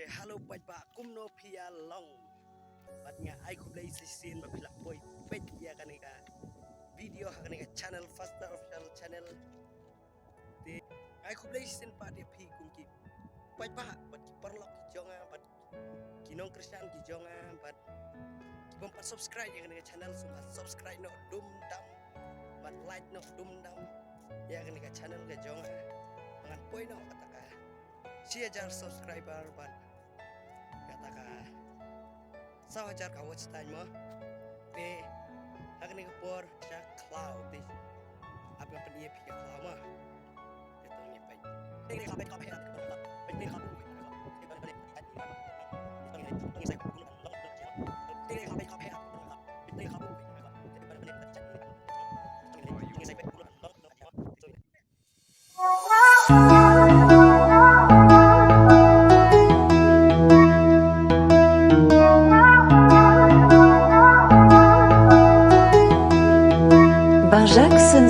Halo baik pak kumno pia long batnya ai kublai sisin babila boy pet ya kaneka video kaneka channel faster official channel te ai kublai sisin pak dia pi kumki baik pak bat perlok jonga bat kinong kristian ki jonga bat bompat subscribe ya kaneka channel sumpat subscribe no dum dam bat like no dum dam ya kaneka channel ke jonga ngan poin no kataka jar subscriber ban kataka sawajar ka watch time mo pe hakni kapor sa khlaw te apa penia pi khlaw ma itu ni pai ini kapet kapet ini kapet Jackson.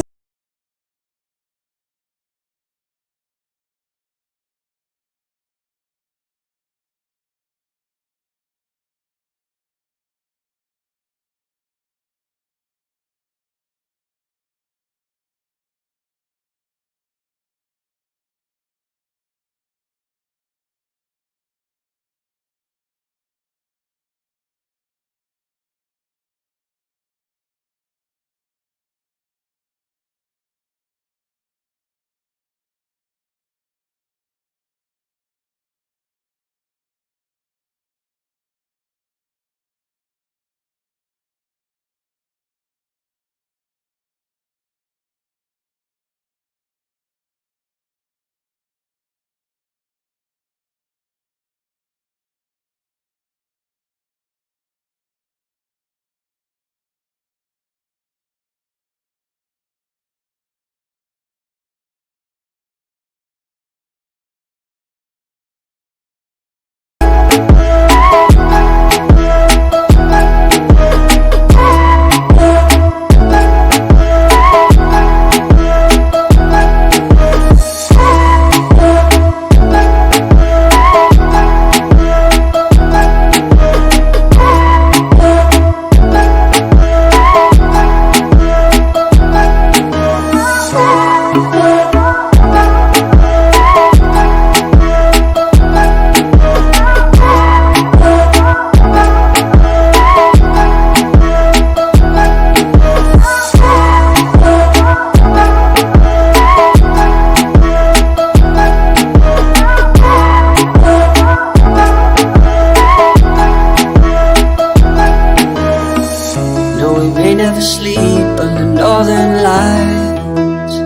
Sleep under northern lights,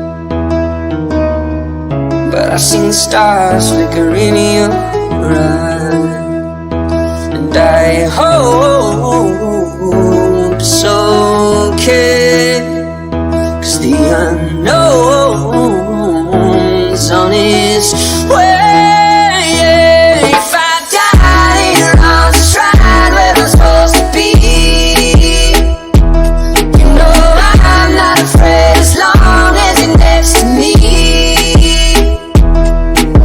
but I seen the stars flicker in your eyes, and I hope it's okay, 'cause the unknown's on its way. If I die in your arms, right where I'm supposed to be, as long as you're next to me.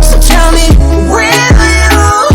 So tell me, will you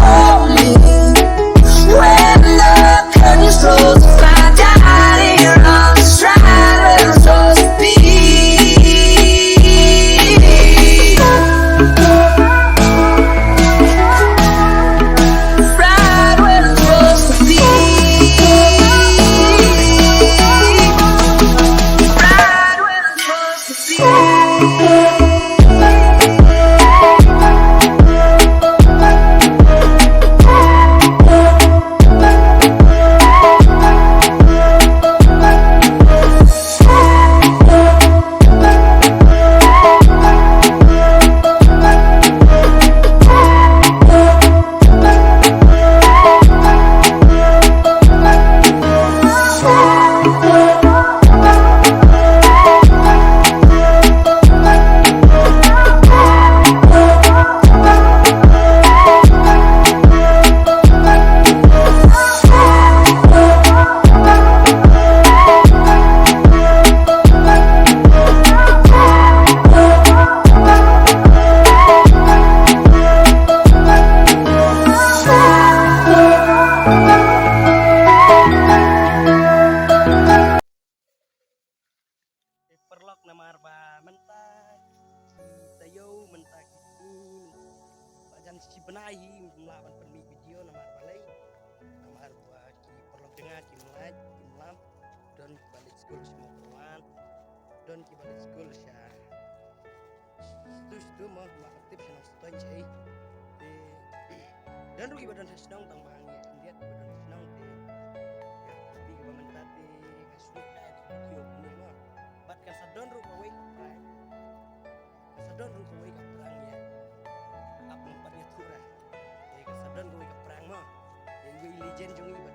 don ki balik school siya stu mo aktif siya ng student siya dan rugi badan senang tang bang ya lihat badan senang ya tapi baman tadi kasut video ni mah bat ka sa don ru kawai prime sa don ru kawai ka perang ya apa empat nya turah ya ka sa don kawai ka perang mah ya legend jung